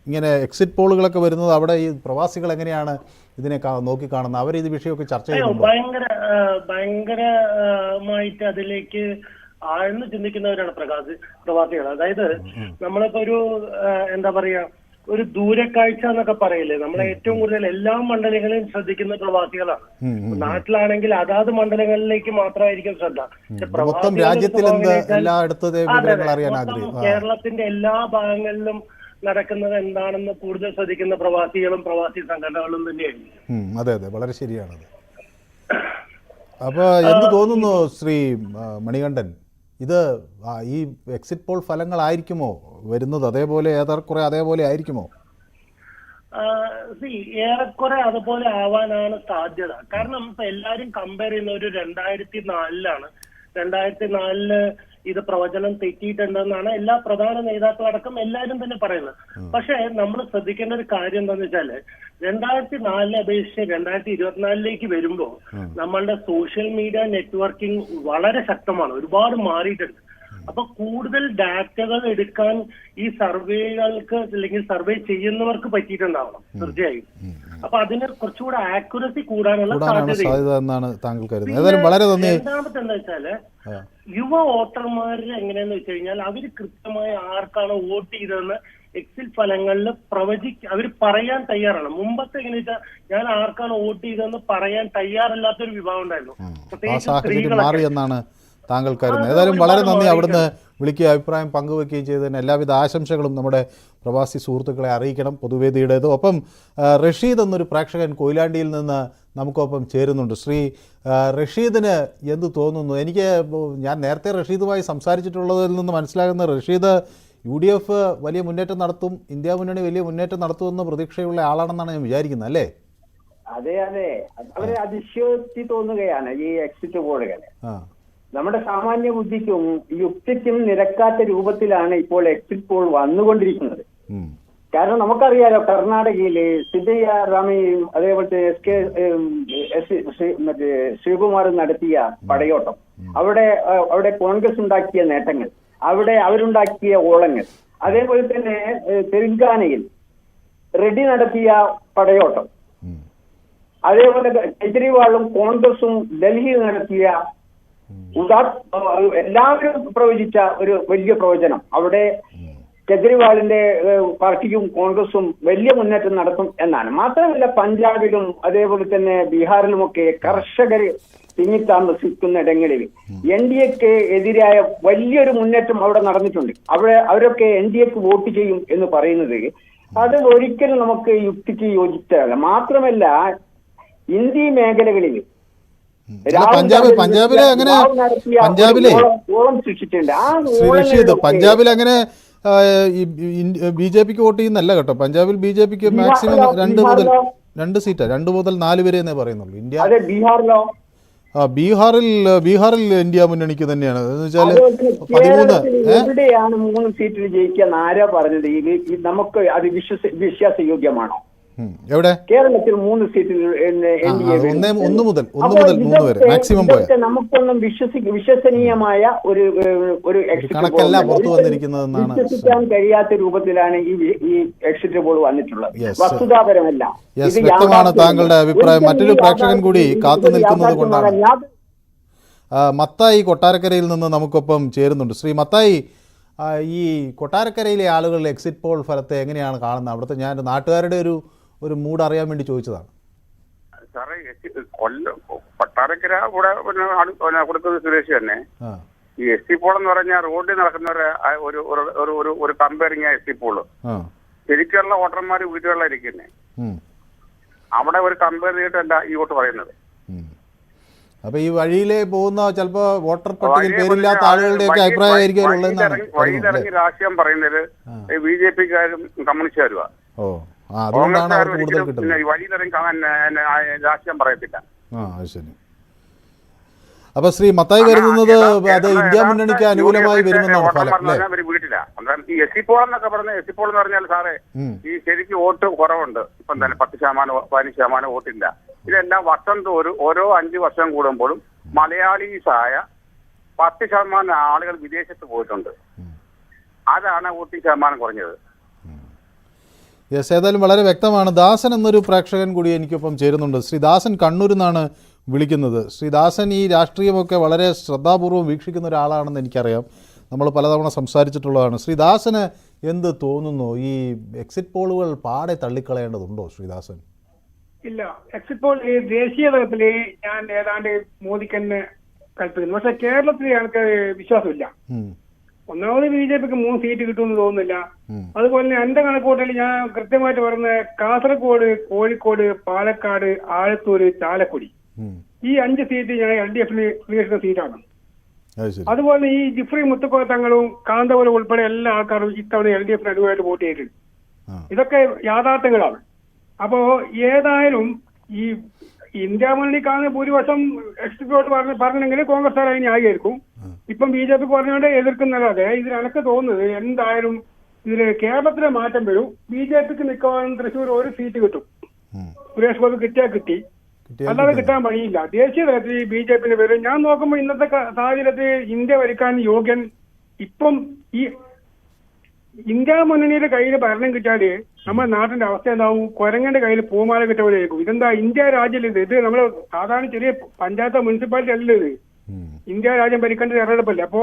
ഇങ്ങനെ എക്സിറ്റ് പോളുകളൊക്കെ വരുന്നത്, അവിടെ ഈ പ്രവാസികൾ എങ്ങനെയാണ് ഇതിനെ നോക്കി കാണുന്നത്? അവർ ഇത് വിഷയമൊക്കെ ചർച്ച ചെയ്യുന്നുണ്ടോ? ഭയങ്കരമായിട്ട് അതിലേക്ക് ആഴ്ന്ന് ചിന്തിക്കുന്നവരാണ് പ്രവാസികൾ. അതായത് നമ്മളിപ്പോ ഒരു എന്താ പറയാ, ഒരു ദൂരക്കാഴ്ച എന്നൊക്കെ പറയില്ലേ, നമ്മളെ ഏറ്റവും കൂടുതൽ എല്ലാ മണ്ഡലങ്ങളിലും ശ്രദ്ധിക്കുന്ന പ്രവാസികളാണ്. നാട്ടിലാണെങ്കിൽ അതാത് മണ്ഡലങ്ങളിലേക്ക് മാത്രമായിരിക്കും ശ്രദ്ധ. കേരളത്തിന്റെ എല്ലാ ഭാഗങ്ങളിലും നടക്കുന്നത് എന്താണെന്ന് കൂടുതൽ ശ്രദ്ധിക്കുന്ന പ്രവാസികളും പ്രവാസി സംഘടനകളും തന്നെയായിരിക്കും. അതെ, വളരെ ശരിയാണത്. അപ്പൊ എന്ത് തോന്നുന്നു ശ്രീ മണികണ്ഠൻ, ഇത് ഈ എക്സിറ്റ് പോൾ ഫലങ്ങളായിരിക്കുമോ വരുന്നത്? ഏറെക്കുറെ അതേപോലെ ആയിരിക്കുമോ? ഏറെക്കുറെ അതുപോലെ ആവാനാണ് സാധ്യത. കാരണം ഇപ്പൊ എല്ലാരും കമ്പയർ ചെയ്യുന്ന ഒരു 2004 2004 ഇത് പ്രവചനം തെറ്റിയിട്ടുണ്ടെന്നാണ് എല്ലാ പ്രധാന നേതാക്കളടക്കം എല്ലാവരും തന്നെ പറയുന്നത്. പക്ഷെ നമ്മൾ ശ്രദ്ധിക്കേണ്ട ഒരു കാര്യം എന്താണെന്ന് വെച്ചാല് 2004 അപേക്ഷിച്ച് 2024 വരുമ്പോ നമ്മളുടെ സോഷ്യൽ മീഡിയ നെറ്റ്വർക്കിംഗ് വളരെ ശക്തമാണ്, ഒരുപാട് മാറിയിട്ടുണ്ട്. അപ്പൊ കൂടുതൽ ഡാറ്റകൾ എടുക്കാൻ ഈ സർവേകൾക്ക് അല്ലെങ്കിൽ സർവേ ചെയ്യുന്നവർക്ക് പറ്റിയിട്ടുണ്ടാവണം തീർച്ചയായും. അപ്പൊ അതിന് കുറച്ചുകൂടെ ആക്യുറസി കൂടാനുള്ള സാധ്യത എന്നാണ് താങ്കൾ കരുതുന്നത്. വളരെ നന്ദി. രണ്ടാമത്തെ എന്താ വെച്ചാല് യുവ വോട്ടർമാര് എങ്ങനെയാന്ന് വെച്ച് കഴിഞ്ഞാൽ അവര് കൃത്യമായി ആർക്കാണ് വോട്ട് ചെയ്തതെന്ന് എക്സിറ്റ് ഫലങ്ങളിൽ അവർ പറയാൻ തയ്യാറാണ്. മുമ്പത്തെ എങ്ങനെ വെച്ചാൽ ഞാൻ ആർക്കാണ് വോട്ട് ചെയ്തതെന്ന് പറയാൻ തയ്യാറല്ലാത്തൊരു വിഭാഗം ഉണ്ടായിരുന്നു, പ്രത്യേകിച്ച് സ്ത്രീകളാണ് താങ്കൾ കരുതുന്നത്. ഏതായാലും വളരെ നന്ദി അവിടുന്ന് വിളിക്കുക, അഭിപ്രായം പങ്കുവെക്കുകയും ചെയ്തതിന് എല്ലാവിധ ആശംസകളും നമ്മുടെ പ്രവാസി സുഹൃത്തുക്കളെ അറിയിക്കണം പൊതുവേദിയുടേത്. ഒപ്പം റഷീദ് എന്നൊരു പ്രേക്ഷകൻ കൊയിലാണ്ടിയിൽ നിന്ന് നമുക്കൊപ്പം ചേരുന്നുണ്ട്. ശ്രീ റഷീദിന് എന്ത് തോന്നുന്നു? ഞാൻ നേരത്തെ റഷീദുമായി സംസാരിച്ചിട്ടുള്ളതിൽ നിന്ന് മനസ്സിലാകുന്ന റഷീദ് UDF വലിയ മുന്നേറ്റം നടത്തും, ഇന്ത്യ മുന്നണി വലിയ മുന്നേറ്റം നടത്തുമെന്ന് പ്രതീക്ഷയുള്ള ആളാണെന്നാണ് ഞാൻ വിചാരിക്കുന്നത് അല്ലേ? അതെ, വളരെ അതിശയോക്തി തോന്നുകയാണ് ഈ എക്സിറ്റ് പോളുകൾ. നമ്മുടെ സാമാന്യ ബുദ്ധിക്കും യുക്തിക്കും നിരക്കാത്ത രൂപത്തിലാണ് ഇപ്പോൾ എക്സിറ്റ് പോൾ വന്നുകൊണ്ടിരിക്കുന്നത്. കാരണം നമുക്കറിയാലോ കർണാടകയില് സിദ്ധരാമയ്യയും അതേപോലത്തെ മറ്റേ ശിവകുമാറും നടത്തിയ പടയോട്ടം, അവിടെ കോൺഗ്രസ് ഉണ്ടാക്കിയ നേട്ടങ്ങൾ, അവിടെ അവരുണ്ടാക്കിയ ഓളങ്ങൾ, അതേപോലെ തന്നെ തെലങ്കാനയിൽ റെഡ്ഡി നടത്തിയ പടയോട്ടം, അതേപോലെ കെജ്രിവാളും കോൺഗ്രസും ഡൽഹിയിൽ നടത്തിയ എല്ലാവരും പ്രവചിച്ച ഒരു വലിയ പ്രവചനം, അവിടെ കെജ്രിവാളിന്റെ പാർട്ടിയും കോൺഗ്രസും വലിയ മുന്നേറ്റം നടത്തും എന്നാണ്. മാത്രമല്ല പഞ്ചാബിലും അതേപോലെ തന്നെ ബീഹാറിലുമൊക്കെ കർഷകർ തിങ്ങിത്താമസിക്കുന്നിടങ്ങളിൽ NDAക്ക് എതിരായ വലിയൊരു മുന്നേറ്റം അവിടെ നടന്നിട്ടുണ്ട്. അവരൊക്കെ NDAക്ക് വോട്ട് ചെയ്യും എന്ന് പറയുന്നത് അത് ഒരിക്കലും നമുക്ക് യുക്തിക്ക് യോജിച്ചതല്ല. മാത്രമല്ല ഇന്ത്യ മേഖലകളിൽ പഞ്ചാബിലെ അങ്ങനെ ഓളം സൃഷ്ടിച്ചിട്ടുണ്ട്. ആ പഞ്ചാബിൽ അങ്ങനെ BJPക്ക് വോട്ട് ചെയ്യുന്നല്ല കേട്ടോ. പഞ്ചാബിൽ BJPക്ക് മാക്സിമം 2 സീറ്റാ, 2 മുതൽ 4 വരെ എന്നേ പറയുന്നുള്ളൂ. ബീഹാറിൽ ഇന്ത്യ മുന്നണിക്ക് തന്നെയാണ്. എന്ന് വെച്ചാൽ 13 എവിടെയാണ് 3 സീറ്റിൽ ജയിക്കാൻ ആരാ പറഞ്ഞത്? നമുക്ക് അത് വിശ്വാസയോഗ്യമാണോ? എവിടെ? കേരളത്തിൽ 3 സീറ്റിൽ 1 മുതൽ 3 വരെ മാക്സിമം പോയ നമുക്കൊന്നും വിശ്വസനീയമായ ഒരു കണക്കല്ല പുറത്തു വന്നിരിക്കുന്നതെന്നാണ്. വിശ്വസിക്കാൻ കഴിയാത്ത രൂപത്തിലാണ് ഈ എക്സിറ്റ് പോൾ വന്നിട്ടുള്ളത്. വസ്തുതാപരമല്ല. വ്യക്തമാണ് താങ്കളുടെ അഭിപ്രായം. മറ്റൊരു പ്രേക്ഷകൻ കൂടി കാത്തു നിൽക്കുന്നത് കൊണ്ടാണ്. മത്തായി കൊട്ടാരക്കരയിൽ നിന്ന് നമുക്കൊപ്പം ചേരുന്നുണ്ട്. ശ്രീ മത്തായി, ഈ കൊട്ടാരക്കരയിലെ ആളുകൾ എക്സിറ്റ് പോൾ ഫലത്തെ എങ്ങനെയാണ് കാണുന്നത്? അവിടുത്തെ ഞാൻ നാട്ടുകാരുടെ ഒരു മൂഡ് അറിയാൻ വേണ്ടി ചോദിച്ചതാണ്. സാറേ, കൊട്ടാരക്കര കൂടെ കൊടുക്കുന്ന സുരേഷ് തന്നെ ഈ എക്സിറ്റ് പോൾ എന്ന് പറഞ്ഞാൽ റോഡിൽ നടക്കുന്നവരെ ഒരു കമ്പയറിംഗ് എക്സിറ്റ് പോള് ശരിക്കുള്ള വോട്ടർമാർ വീടുകളിലിരിക്കുന്നേ. അവിടെ ഒരു കമ്പയർ ചെയ്തിട്ടല്ല ഈ വോട്ട് പറയുന്നത്. അപ്പൊ ഈ വഴിയിലെ പോകുന്ന ചിലപ്പോ വോട്ടർ പട്ടികയിൽ പേരില്ലാത്ത ആളുകളുടെ ഒക്കെ അഭിപ്രായമായിരിക്കും വഴിയിലിറങ്ങി രാഷ്ട്രീയം പറയുന്നത് BJPക്കാരും കമ്മ്യൂണിസ്റ്റുകാരുവാ. അതുകൊണ്ടാണ് അവർക്ക് കൂടുതൽ കിട്ടുന്നത്. വഴിയിലിറങ്ങി രാഷ്ട്രീയം പറയത്തില്ല. ശരി. അപ്പൊ ശ്രീ മത്തായി കരുതുന്നത് അത് ഇന്ത്യ മുന്നണിക്ക് അനുകൂലമായി വരുമെന്നാണ് ഫലം അല്ലേ? വീട്ടില ഈ എക്സിറ്റ് പോൾ എന്നൊക്കെ പറഞ്ഞ എക്സിറ്റ് പോൾ എന്ന് പറഞ്ഞാൽ സാറേ, ഈ ശരിക്കും വോട്ട് കുറവുണ്ട്. ഇപ്പം തന്നെ 10%, 15% വോട്ടില്ല. ഇതെല്ലാം വർഷം തോറും ഓരോ 5 വർഷം കൂടുമ്പോഴും മലയാളീസായ 10% ആളുകൾ വിദേശത്ത് പോയിട്ടുണ്ട്. അതാണ് വോട്ടിംഗ് ശതമാനം കുറഞ്ഞത്. ഏതായാലും വളരെ വ്യക്തമാണ്. ദാസൻ എന്നൊരു പ്രേക്ഷകൻ കൂടി എനിക്കൊപ്പം ചേരുന്നുണ്ട്. ശ്രീ ദാസൻ കണ്ണൂരിൽ നിന്നാണ് വിളിക്കുന്നത്. ശ്രീ ദാസൻ ഈ രാഷ്ട്രീയമൊക്കെ വളരെ ശ്രദ്ധാപൂർവ്വം വീക്ഷിക്കുന്ന ഒരാളാണെന്ന് എനിക്കറിയാം. നമ്മൾ പലതവണ സംസാരിച്ചിട്ടുള്ളതാണ്. ശ്രീ ദാസന് എന്ത് തോന്നുന്നു? ഈ എക്സിറ്റ് പോളുകൾ പാടെ തള്ളിക്കളയേണ്ടതുണ്ടോ ശ്രീദാസൻ? ഇല്ല, എക്സിറ്റ് പോൾ ഈ ദേശീയ തലത്തിൽ ഞാൻ ഏതാണ്ട് മോദിക്ക് തന്നെ കൽപ്പിക്കുന്നു. പക്ഷെ കേരളത്തിൽ ഞങ്ങൾക്ക് വിശ്വാസമില്ല. ഒന്നാമത് BJPക്ക് 3 സീറ്റ് കിട്ടുമെന്ന് തോന്നുന്നില്ല. അതുപോലെ തന്നെ എന്റെ കണക്കൂട്ടൽ ഞാൻ കൃത്യമായിട്ട് പറയുന്നത് കാസർഗോഡ്, കോഴിക്കോട്, പാലക്കാട്, ആലത്തൂർ, ചാലക്കുടി ഈ 5 സീറ്റ് ഞാൻ LDFന് സ്വീകരിക്കുന്ന സീറ്റാണ്. അതുപോലെ ഈ ജിഫ്രി മുത്തുക്കോത്തങ്ങളും കാന്തപുരം ഉൾപ്പെടെ എല്ലാ ആൾക്കാരും ഇത്തവണ LDFന് അനുകൂലമായിട്ട് വോട്ട് ചെയ്തിട്ടുണ്ട്. ഇതൊക്കെ യാഥാർത്ഥ്യങ്ങളാണ്. അപ്പോ ഏതായാലും ഈ ഇന്ത്യ മുന്നണിക്കാണ് ഭൂരിപക്ഷം എക്സിറ്റ് വോട്ട് പറഞ്ഞെങ്കിൽ കോൺഗ്രസ് അതിന് ന്യായീകരിക്കും. ഇപ്പം BJP പറഞ്ഞുകൊണ്ട് എതിർക്കുന്നല്ലാതെ ഇതിൽ എനിക്ക് തോന്നുന്നത് എന്തായാലും ഇതില് കേരളത്തിലെ മാറ്റം വരും. BJPക്ക് മിക്കവാറും തൃശ്ശൂർ 1 സീറ്റ് കിട്ടും. സുരേഷ് ഗോപി കിട്ടിയാൽ കിട്ടി, അല്ലാതെ കിട്ടാൻ വഴിയില്ല. ദേശീയ തലത്തിൽ BJPന് വരും. ഞാൻ നോക്കുമ്പോൾ ഇന്നത്തെ സാഹചര്യത്തിൽ ഇന്ത്യ ഭരിക്കാൻ യോഗ്യൻ ഇപ്പം ഈ ഇന്ത്യ മുന്നണിയുടെ കയ്യിൽ ഭരണം കിട്ടിയാല് നമ്മുടെ നാട്ടിന്റെ അവസ്ഥ എന്താവും? കുരങ്ങന്റെ കയ്യിൽ പൂമാല കിട്ട പോലെ ആയിരിക്കും. ഇതെന്താ ഇന്ത്യ രാജ്യം? ഇത് നമ്മള് സാധാരണ ചെറിയ പഞ്ചായത്ത് മുനിസിപ്പാലിറ്റി അല്ലല്ലോ ഇത്. ഇന്ത്യ രാജ്യം ഭരിക്കേണ്ട തെരഞ്ഞെടുപ്പല്ലേ. അപ്പോ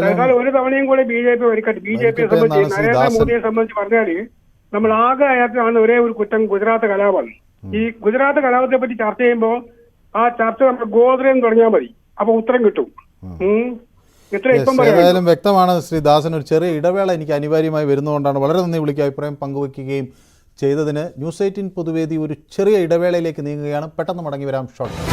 സർക്കാർ ഒരു തവണയും കൂടെ BJP ഭരിക്കട്ടെ. BJPയെ സംബന്ധിച്ച് നരേന്ദ്രമോദിയെ സംബന്ധിച്ച് പറഞ്ഞാല് നമ്മൾ ആകെ അയാൾക്കാണ് ഒരേ ഒരു കുറ്റം, ഗുജറാത്ത് കലാപമാണ്. ഈ ഗുജറാത്ത് കലാപത്തെ പറ്റി ചർച്ച ചെയ്യുമ്പോൾ ആ ചർച്ച നമ്മൾ ഗോദ്രേന്ന് തുടങ്ങിയാൽ മതി, അപ്പൊ ഉത്തരം കിട്ടും. ഏതായാലും വ്യക്തമാണ് ശ്രീ ദാസൻ. ഒരു ചെറിയ ഇടവേള എനിക്ക് അനിവാര്യമായി വരുന്നതുകൊണ്ടാണ്. വളരെ നന്ദി വിളിക്കുക അഭിപ്രായം പങ്കുവയ്ക്കുകയും ചെയ്തതിന്. ന്യൂസ് 18 പൊതുവേദി ഒരു ചെറിയ ഇടവേളയിലേക്ക് നീങ്ങുകയാണ്. പെട്ടെന്ന് മടങ്ങി വരാം. ഷോർട്ട്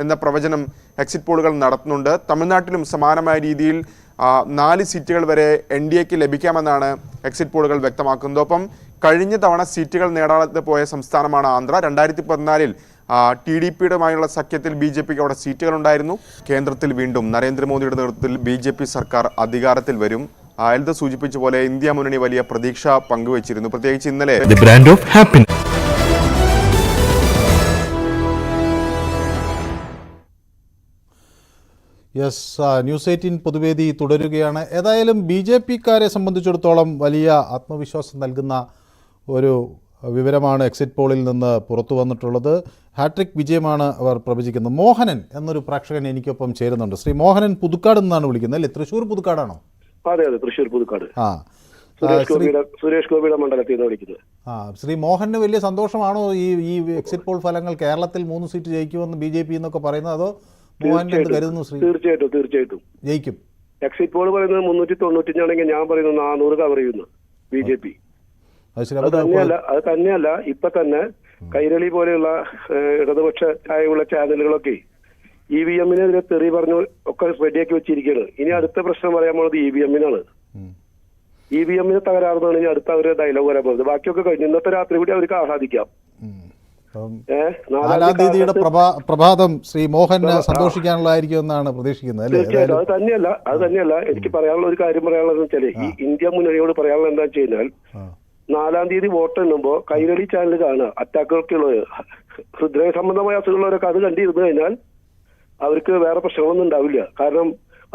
എന്ന പ്രവചനം എക്സിറ്റ് പോളുകൾ നടത്തുന്നുണ്ട്. തമിഴ്നാട്ടിലും സമാനമായ രീതിയിൽ 4 സീറ്റുകൾ വരെ NDAക്ക് ലഭിക്കാമെന്നാണ് എക്സിറ്റ് പോളുകൾ വ്യക്തമാക്കുന്നത്. ഒപ്പം കഴിഞ്ഞ തവണ സീറ്റുകൾ നേടാതെ പോയ സംസ്ഥാനമാണ് ആന്ധ്ര. 2014 TDPയുടെയുമായുള്ള സഖ്യത്തിൽ BJPക്ക് അവിടെ സീറ്റുകളുണ്ടായിരുന്നു. കേന്ദ്രത്തിൽ വീണ്ടും നരേന്ദ്രമോദിയുടെ നേതൃത്വത്തിൽ BJP സർക്കാർ അധികാരത്തിൽ വരും. എൽദ സൂചിപ്പിച്ച പോലെ ഇന്ത്യ മുന്നണി വലിയ പ്രതീക്ഷ പങ്കുവച്ചിരുന്നു. പ്രത്യേകിച്ച് ഇന്നലെ ന്യൂസ് 18 പൊതുവേദി തുടരുകയാണ്. ഏതായാലും BJPക്കാരെ സംബന്ധിച്ചിടത്തോളം വലിയ ആത്മവിശ്വാസം നൽകുന്ന ഒരു വിവരമാണ് എക്സിറ്റ് പോളിൽ നിന്ന് പുറത്തു വന്നിട്ടുള്ളത്. ഹാട്രിക് വിജയമാണ് അവർ പ്രവചിക്കുന്നത്. മോഹനൻ എന്നൊരു പ്രേക്ഷകൻ എനിക്കൊപ്പം ചേരുന്നുണ്ട്. ശ്രീ മോഹനൻ പുതുക്കാട് നിന്നാണ് വിളിക്കുന്നത് അല്ലേ? തൃശ്ശൂർ പുതുക്കാടാണോ? അതെ അതെ, തൃശ്ശൂർ പുതുക്കാട്. സുരേഷ് ഗോപിയുടെ മണ്ഡലത്തിൽ നിന്ന് വിളിക്കുന്നത്. ശ്രീ മോഹന് വലിയ സന്തോഷമാണോ ഈ എക്സിറ്റ് പോൾ ഫലങ്ങൾ കേരളത്തിൽ 3 സീറ്റ് ജയിക്കുമെന്ന് BJP എന്നൊക്കെ പറയുന്നത്? അതോ മോഹൻ എന്ത് കരുതുന്നു? ശ്രീ തീർച്ചയായിട്ടും ജയിക്കും. എക്സിറ്റ് പോൾ പറയുന്നത് 395 ആണെങ്കിൽ ഞാൻ പറയുന്നത് 400 കവർ ചെയ്യുന്നു BJP. അത് തന്നെയല്ല ഇപ്പൊ തന്നെ കൈരളി പോലെയുള്ള ഇടതുപക്ഷ ചായവുള്ള ചാനലുകളൊക്കെ EVM-നെതിരെ തെറി പറഞ്ഞു ഒക്കെ റെഡിയാക്കി വെച്ചിരിക്കുകയാണ്. ഇനി അടുത്ത പ്രശ്നം പറയാൻ പോകുന്നത് EVM-നാണ്. EVM-ന് തകരാറുന്നാണ് ഇനി അടുത്ത അവരുടെ ഡയലോഗ് വരാൻ പോകുന്നത്. ബാക്കിയൊക്കെ കഴിഞ്ഞു. ഇന്നത്തെ രാത്രി കൂടി അവർക്ക് ആഹ്ലാദിക്കാം. 4-ാം തീയതിയുടെ പ്രഭാതം ശ്രീ മോഹൻ സന്തോഷിക്കാനുള്ളതായിരിക്കും എന്നാണ് പ്രതീക്ഷിക്കുന്നത്. അത് തന്നെയല്ല എനിക്ക് പറയാനുള്ള ഒരു കാര്യം പറയാനുള്ളത് വെച്ചാല് ഈ ഇന്ത്യ മുന്നണിയോട് പറയാനുള്ളത് എന്താ വെച്ച് കഴിഞ്ഞാൽ 4-ാം തീയതി വോട്ട് എണ്ണുമ്പോ കൈരളി ചാനൽ കാണുക അറ്റാക്കൊക്കെ ഉള്ളത് ഹൃദയ സംബന്ധമായ അസുഖമുള്ളവരൊക്കെ അത് കണ്ടിരുന്നു കഴിഞ്ഞാൽ അവർക്ക് വേറെ പ്രശ്നങ്ങളൊന്നും ഉണ്ടാവില്ല. കാരണം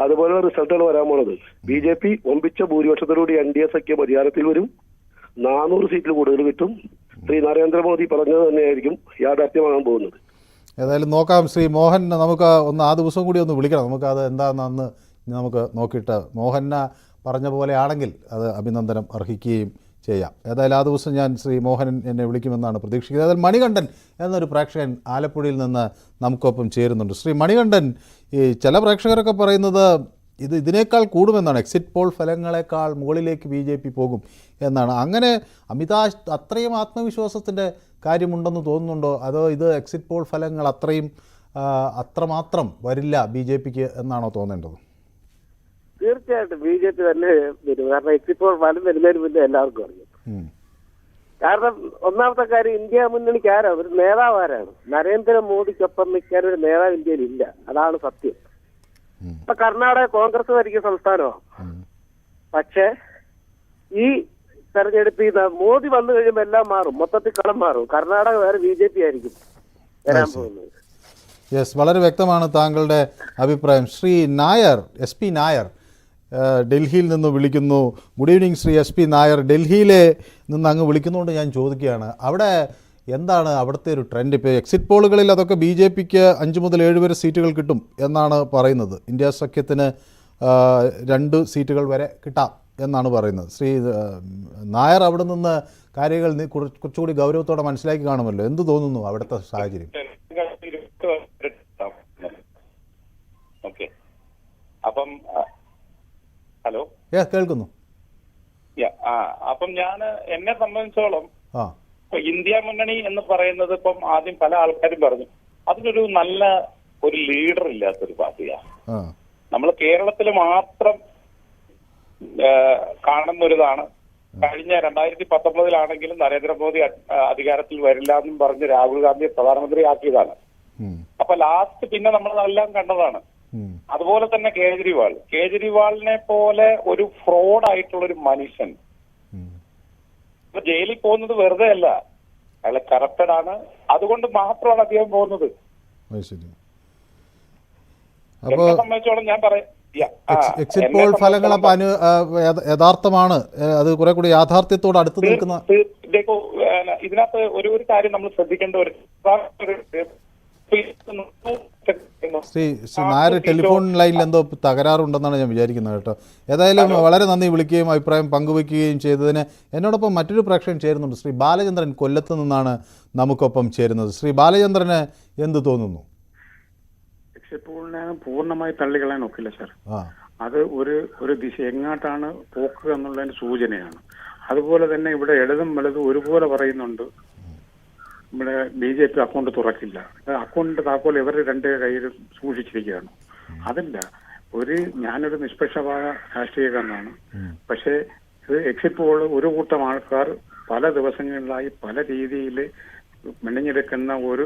അതുപോലെ റിസൾട്ടാണ് വരാൻ പോണത്. BJP ഒമ്പിച്ച ഭൂരിപക്ഷത്തോടുകൂടി NDA സഖ്യം അധികാരത്തിൽ വരും. 400 സീറ്റിൽ കൂടുതൽ കിട്ടും. ശ്രീ നരേന്ദ്രമോദി പറഞ്ഞത് തന്നെയായിരിക്കും യാഥാർത്ഥ്യമാകാൻ പോകുന്നത്. ഏതായാലും നോക്കാം. ശ്രീ മോഹൻ നമുക്ക് ആ ദിവസം കൂടി ഒന്ന് വിളിക്കണം. നമുക്കത് എന്താണെന്ന് നമുക്ക് നോക്കിയിട്ട് മോഹന പറഞ്ഞ പോലെ ആണെങ്കിൽ അത് അഭിനന്ദനം അർഹിക്കുകയും ചെയ്യാം. ഏതായാലും ആ ദിവസം ഞാൻ ശ്രീ മോഹൻ എന്നെ വിളിക്കുമെന്നാണ് പ്രതീക്ഷിക്കുന്നത്. ഏതായാലും മണികണ്ഠൻ എന്നൊരു പ്രേക്ഷകൻ ആലപ്പുഴയിൽ നിന്ന് നമുക്കൊപ്പം ചേരുന്നുണ്ട്. ശ്രീ മണികണ്ഠൻ, ഈ ചില പ്രേക്ഷകരൊക്കെ പറയുന്നത് ഇതിനേക്കാൾ കൂടുമെന്നാണ്, എക്സിറ്റ് പോൾ ഫലങ്ങളെക്കാൾ മുകളിലേക്ക് BJP പോകും എന്നാണ്. അങ്ങനെ അത്രയും ആത്മവിശ്വാസത്തിൻ്റെ കാര്യമുണ്ടെന്ന് തോന്നുന്നുണ്ടോ? അതോ ഇത് എക്സിറ്റ് പോൾ ഫലങ്ങൾ അത്രമാത്രം വരില്ല BJPക്ക് എന്നാണോ തോന്നേണ്ടത്? തീർച്ചയായിട്ടും BJP തന്നെ വരും. കാരണം എക്സിറ്റ് പോൾ ഫലം വരുന്നതിന് മുന്നേ എല്ലാവർക്കും അറിയാം. കാരണം ഒന്നാമത്തെ കാര്യം, ഇന്ത്യ മുന്നണിക്ക് ഒരു നേതാവ് ആരാണ്? നരേന്ദ്രമോദിക്കൊപ്പം നിൽക്കാൻ ഒരു നേതാവ് ഇന്ത്യയിൽ ഇല്ല. അതാണ് സത്യം. ഇപ്പൊ കർണാടക കോൺഗ്രസ് ഭരിക്കുന്ന സംസ്ഥാനമാണ്. പക്ഷെ ഈ തെരഞ്ഞെടുപ്പ് മോദി വന്നു കഴിയുമ്പോൾ എല്ലാം മാറും, മൊത്തത്തിൽ കളം മാറും. കർണാടക വേറെ BJP ആയിരിക്കും വരാൻ പോകുന്നത്. വളരെ വ്യക്തമാണ് താങ്കളുടെ അഭിപ്രായം. ശ്രീ നായർ, SP നായർ ഡൽഹിയിൽ നിന്ന് വിളിക്കുന്നു. Good evening Shri SP Nair. ഡൽഹിയിലെ നിന്ന് അങ്ങ് വിളിക്കുന്നതുകൊണ്ട് ഞാൻ ചോദിക്കുകയാണ്, അവിടെ എന്താണ് അവിടുത്തെ ഒരു ട്രെൻഡ്? ഇപ്പോൾ എക്സിറ്റ് പോളുകളിൽ അതൊക്കെ BJPക്ക് 5 മുതൽ 7 വരെ സീറ്റുകൾ കിട്ടും എന്നാണ് പറയുന്നത്. ഇന്ത്യ സഖ്യത്തിന് 2 സീറ്റുകൾ വരെ കിട്ടാം എന്നാണ് പറയുന്നത്. ശ്രീ നായർ അവിടെ നിന്ന് കാര്യങ്ങൾ കുറച്ചുകൂടി ഗൗരവത്തോടെ മനസ്സിലാക്കി കാണുമല്ലോ. എന്ത് തോന്നുന്നു അവിടുത്തെ സാഹചര്യം? അപ്പം ഹലോ, കേൾക്കുന്നു. അപ്പം എന്നെ സംബന്ധിച്ചോളം ഇപ്പൊ ഇന്ത്യ മുന്നണി എന്ന് പറയുന്നത് ഇപ്പം ആദ്യം പല ആൾക്കാരും പറഞ്ഞു അതിനൊരു നല്ല ഒരു ലീഡർ ഇല്ലാത്തൊരു പാർട്ടിയാണ്. നമ്മൾ കേരളത്തിൽ മാത്രം കാണുന്നൊരിതാണ്. കഴിഞ്ഞ 2019 നരേന്ദ്രമോദി അധികാരത്തിൽ വരില്ല എന്നും പറഞ്ഞ് രാഹുൽ ഗാന്ധിയെ പ്രധാനമന്ത്രിയാക്കിയതാണ്. അപ്പൊ ലാസ്റ്റ് പിന്നെ നമ്മളതെല്ലാം കണ്ടതാണ്. അതുപോലെ തന്നെ കേജ്രിവാളിനെ പോലെ ഒരു ഫ്രോഡ് ആയിട്ടുള്ള ഒരു മനുഷ്യൻ ജയിലിൽ പോകുന്നത് വെറുതെ അല്ല, അയാൾ കറപ്റ്റഡ് ആണ്. അതുകൊണ്ട് മാത്രമാണ് അദ്ദേഹം പോകുന്നത്. എന്നെ സംബന്ധിച്ചോളം ഞാൻ പറയാം, എക്സിറ്റ് പോൾ ഫലങ്ങൾ യഥാർത്ഥമാണ്, അത് കുറെ കൂടി യാഥാർത്ഥ്യത്തോട് അടുത്ത് നിൽക്കുന്ന. ഇതിനകത്ത് ഒരു കാര്യം നമ്മൾ ശ്രദ്ധിക്കേണ്ട ഒരു ശ്രീ നായർ ടെലിഫോൺ ലൈനിൽ എന്തോ തകരാറുണ്ടെന്നാണ് ഞാൻ വിചാരിക്കുന്നത് കേട്ടോ. ഏതായാലും വളരെ നന്ദി വിളിക്കുകയും അഭിപ്രായം പങ്കുവയ്ക്കുകയും ചെയ്തതിന്. എന്നോടൊപ്പം മറ്റൊരു പ്രേക്ഷകൻ ചേരുന്നുണ്ട്. ശ്രീ ബാലചന്ദ്രൻ കൊല്ലത്ത് നിന്നാണ് നമുക്കൊപ്പം ചേരുന്നത്. ശ്രീ ബാലചന്ദ്രന് എന്ത് തോന്നുന്നു? എക്സിറ്റ് പോളിനെ പൂർണ്ണമായി തള്ളിക്കളയാൻ ഒക്കില്ല സാർ. അത് ഒരു ദിശ എങ്ങോട്ടാണ് പോക്കുക എന്നുള്ളതിന്റെ സൂചനയാണ്. അതുപോലെ തന്നെ ഇവിടെ ഇടതും വലതും ഒരുപോലെ പറയുന്നുണ്ട് നമ്മുടെ BJP അക്കൗണ്ട് തുറക്കില്ല. അക്കൗണ്ടിന്റെ താക്കോൽ ഇവർ 2 കയ്യിൽ സൂക്ഷിച്ചിരിക്കുകയാണ്. അതല്ല, ഞാനൊരു നിഷ്പക്ഷമായ രാഷ്ട്രീയക്കാരനാണ്. പക്ഷേ ഇത് എക്സിറ്റ് പോൾ ഒരു കൂട്ടം ആൾക്കാർ പല ദിവസങ്ങളിലായി പല രീതിയിൽ മെനഞ്ഞെടുക്കുന്ന ഒരു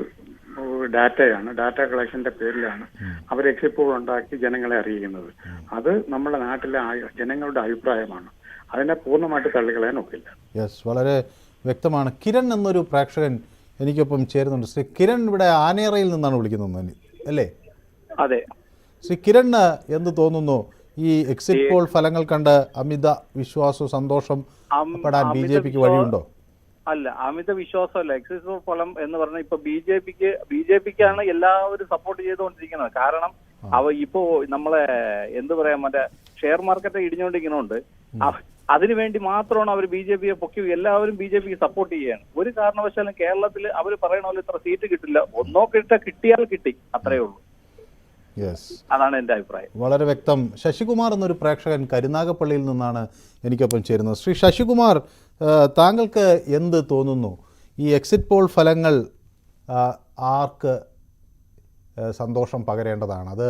ഡാറ്റയാണ്, ഡാറ്റ കളക്ഷന്റെ പേരിലാണ് അവർ എക്സിറ്റ് പോൾ ഉണ്ടാക്കി ജനങ്ങളെ അറിയിക്കുന്നത്. അത് നമ്മുടെ നാട്ടിലെ ജനങ്ങളുടെ അഭിപ്രായമാണ്. അതിനെ പൂർണ്ണമായിട്ട് തള്ളിക്കളയാൻ ഒക്കില്ല. യെസ്, വളരെ വ്യക്തമാണ്. കിരൺ എന്നൊരു പ്രേക്ഷകൻ എനിക്കൊപ്പം ചേരുന്നുണ്ട്. ശ്രീ കിരൺ ഇവിടെ ആനേറയിൽ നിന്നാണ് വിളിക്കുന്നത് അല്ലേ? അതെ. ശ്രീ കിരണ് എന്ത് തോന്നുന്നു? ഈ എക്സിറ്റ് പോൾ ഫലങ്ങൾ കണ്ട് അമിത വിശ്വാസവും സന്തോഷം പെടാൻ BJPക്ക് വഴിയുണ്ടോ? അല്ല, അമിത വിശ്വാസമല്ല. എക്സിറ്റ് പോൾ ഫലം എന്ന് പറഞ്ഞാൽ ഇപ്പൊ BJPക്കാണ് എല്ലാവരും സപ്പോർട്ട് ചെയ്തുകൊണ്ടിരിക്കുന്നത്. കാരണം ഇപ്പോ നമ്മളെ എന്ത് പറയാ, മറ്റേ ഷെയർ മാർക്കറ്റ് ഇടിഞ്ഞുകൊണ്ടിരിക്കുന്നുണ്ട്. അതിനുവേണ്ടി മാത്രമാണ് അവർ BJPയെ പൊക്കി എല്ലാവരും BJPക്ക് സപ്പോർട്ട് ചെയ്യുകയാണ്. ഒരു കാരണവശാലും കേരളത്തിൽ അവർ പറയണ പോലെ ഇത്ര സീറ്റ് കിട്ടില്ല. ഒന്നോ കിട്ടിയാൽ കിട്ടി, അത്രയേ ഉള്ളൂ. അതാണ് എന്റെ അഭിപ്രായം. വളരെ വ്യക്തം. ശശികുമാർ എന്നൊരു പ്രേക്ഷകൻ കരുനാഗപ്പള്ളിയിൽ നിന്നാണ് എനിക്കൊപ്പം ചേരുന്നത്. ശ്രീ ശശികുമാർ, താങ്കൾക്ക് എന്ത് തോന്നുന്നു? ഈ എക്സിറ്റ് പോൾ ഫലങ്ങൾ ആർക്ക് സന്തോഷം പകരേണ്ടതാണ്? അത്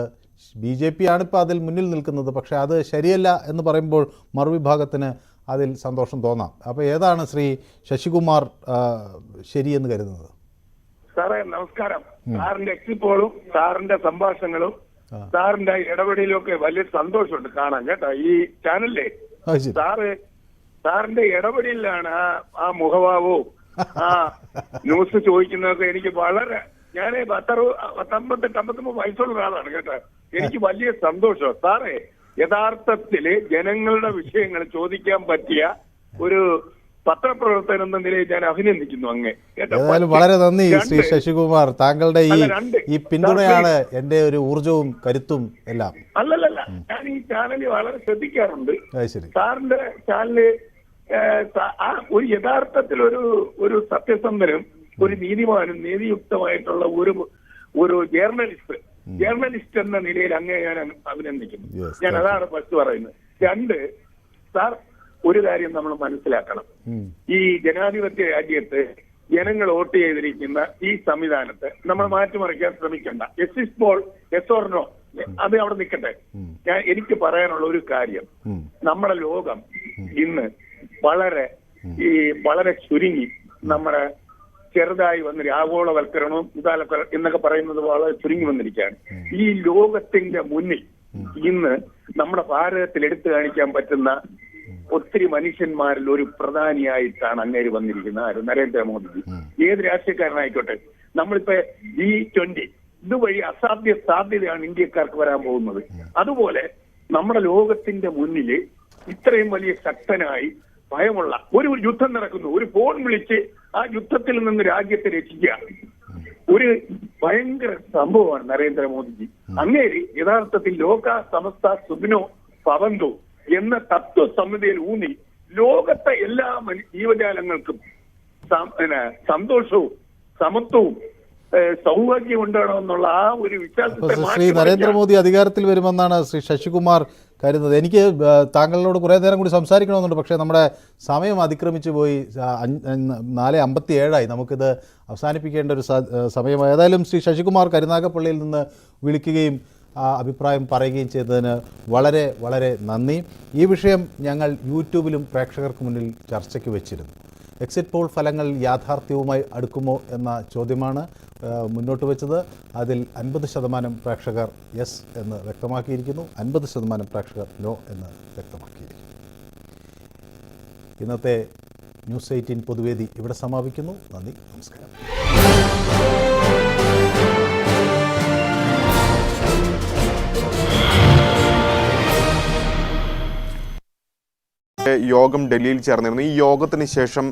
BJP ആണിപ്പോൾ അതിൽ മുന്നിൽ നിൽക്കുന്നത്. പക്ഷേ അത് ശരിയല്ല എന്ന് പറയുമ്പോൾ മറുവിഭാഗത്തിന് അതിൽ സന്തോഷം തോന്നാം. അപ്പോൾ ഏതാണ് ശ്രീ ശശികുമാർ ശരിയെന്ന് കരുതുന്നത്? സാറേ നമസ്കാരം. സാറിന്റെ എക്സിറ്റ് പോളും സാറിന്റെ സംഭാഷണങ്ങളും സാറിന്റെ ഇടപെടലും ഒക്കെ വലിയ സന്തോഷമുണ്ട് കാണാൻ കേട്ടോ. ഈ ചാനലിലെ സാറിന്റെ ഇടപെടലിലാണ് ആ മുഖഭാവവും ആ ന്യൂസ് ചോദിക്കുന്നതൊക്കെ എനിക്ക് വളരെ, ഞാൻ 58-59 വയസ്സുള്ള ഒരാളാണ് കേട്ടോ. എനിക്ക് വലിയ സന്തോഷം. സാറേ യഥാർത്ഥത്തില് ജനങ്ങളുടെ വിഷയങ്ങൾ ചോദിക്കാൻ പറ്റിയ ഒരു പത്രപ്രവർത്തനം എന്ന നിലയിൽ ഞാൻ അഭിനന്ദിക്കുന്നു അങ്ങേ. ഏതായാലും വളരെ നന്ദി ശ്രീ ശശികുമാർ. താങ്കളുടെ ഈ പിന്തുണയാണ് എന്റെ ഒരു ഊർജവും കരുത്തും എല്ലാം. അല്ലല്ല, ഞാൻ ഈ ചാനൽ വളരെ ശ്രദ്ധിക്കാറുണ്ട്. സാറിന്റെ ചാനല് ഒരു യഥാർത്ഥത്തിൽ ഒരു സത്യസന്ധനും ഒരു നീതിമാനും നീതിയുക്തമായിട്ടുള്ള ഒരു ജേർണലിസ്റ്റ് എന്ന നിലയിൽ അങ്ങേ ഞാൻ അഭിനന്ദിക്കുന്നു. ഞാൻ അതാണ് ഫസ്റ്റ് പറയുന്നത്. 2, സാർ ഒരു കാര്യം നമ്മൾ മനസ്സിലാക്കണം. ഈ ജനാധിപത്യ രാജ്യത്ത് ജനങ്ങൾ വോട്ട് ചെയ്തിരിക്കുന്ന ഈ സംവിധാനത്തെ നമ്മൾ മാറ്റിമറിക്കാൻ ശ്രമിക്കണ്ട. Exit poll yes or no അത് അവിടെ നിൽക്കട്ടെ. എനിക്ക് പറയാനുള്ള ഒരു കാര്യം, നമ്മുടെ ലോകം ഇന്ന് വളരെ ചുരുങ്ങി നമ്മുടെ ചെറുതായി വന്ന് ആഗോളവൽക്കരണവും എന്നൊക്കെ പറയുന്നത് വളരെ ചുരുങ്ങി വന്നിരിക്കുകയാണ്. ഈ ലോകത്തിന്റെ മുന്നിൽ ഇന്ന് നമ്മുടെ ഭാരതത്തിൽ എടുത്തു കാണിക്കാൻ പറ്റുന്ന ഒത്തിരി മനുഷ്യന്മാരിൽ ഒരു പ്രധാനിയായിട്ടാണ് അങ്ങേര് വന്നിരിക്കുന്നത് നരേന്ദ്രമോദി. ഏത് രാഷ്ട്രീയക്കാരനായിക്കോട്ടെ. നമ്മളിപ്പോ G20 ഇതുവഴി അസാധ്യ സാധ്യതയാണ് ഇന്ത്യക്കാർക്ക് വരാൻ പോകുന്നത്. അതുപോലെ നമ്മുടെ ലോകത്തിന്റെ മുന്നിൽ ഇത്രയും വലിയ ശക്തനായി ഭയമുള്ള ഒരു യുദ്ധം നടക്കുന്നു, ഒരു ഫോൺ വിളിച്ച് ആ യുദ്ധത്തിൽ നിന്ന് രാജ്യത്തെ രക്ഷിക്കുക, ഒരു ഭയങ്കര സംഭവമാണ് നരേന്ദ്രമോദിജി. അങ്ങേര് യഥാർത്ഥത്തിൽ ലോക സമസ്ത സുഖിനോ ഭവന്തോ എന്ന തത്വസംഹിതയിൽ ഊന്നി ലോകത്തെ എല്ലാ ജീവജാലങ്ങൾക്കും സന്തോഷവും സമത്വവും സൗഭാഗ്യം ഉണ്ടാകണമെന്നുള്ള ആ ഒരു വിശ്വാസത്തെ ശ്രീ നരേന്ദ്രമോദി അധികാരത്തിൽ വരുമെന്നാണ് ശ്രീ ശശികുമാർ കരുതുന്നത്. എനിക്ക് താങ്കളോട് കുറേ നേരം കൂടി സംസാരിക്കണമെന്നുണ്ട്. പക്ഷേ നമ്മുടെ സമയം അതിക്രമിച്ചു പോയി. 4:57 നമുക്കിത് അവസാനിപ്പിക്കേണ്ട ഒരു സമയമായി. ഏതായാലും ശ്രീ ശശികുമാർ കരുനാഗപ്പള്ളിയിൽ നിന്ന് വിളിക്കുകയും അഭിപ്രായം പറയുകയും ചെയ്തതിന് വളരെ വളരെ നന്ദി. ഈ വിഷയം ഞങ്ങൾ യൂട്യൂബിലും പ്രേക്ഷകർക്ക് മുന്നിൽ ചർച്ചയ്ക്ക് വെച്ചിരുന്നു. എക്സിറ്റ് പോൾ ഫലങ്ങൾ യാഥാർത്ഥ്യവുമായി അടുക്കുമോ എന്ന ചോദ്യമാണ് മുന്നോട്ട് വെച്ചത്. അതിൽ 50% പ്രേക്ഷകർ യെസ് എന്ന് വ്യക്തമാക്കിയിരിക്കുന്നു, 50% പ്രേക്ഷകർ നോ എന്ന് വ്യക്തമാക്കിയിരിക്കുന്നു. ഇന്നത്തെ ന്യൂസ് 18 പൊതുവേദി ഇവിടെ സമാപിക്കുന്നു. നന്ദി, നമസ്കാരം. യോഗം ഡൽഹിയിൽ ചേർന്നിരുന്നു. ഈ യോഗത്തിന് ശേഷം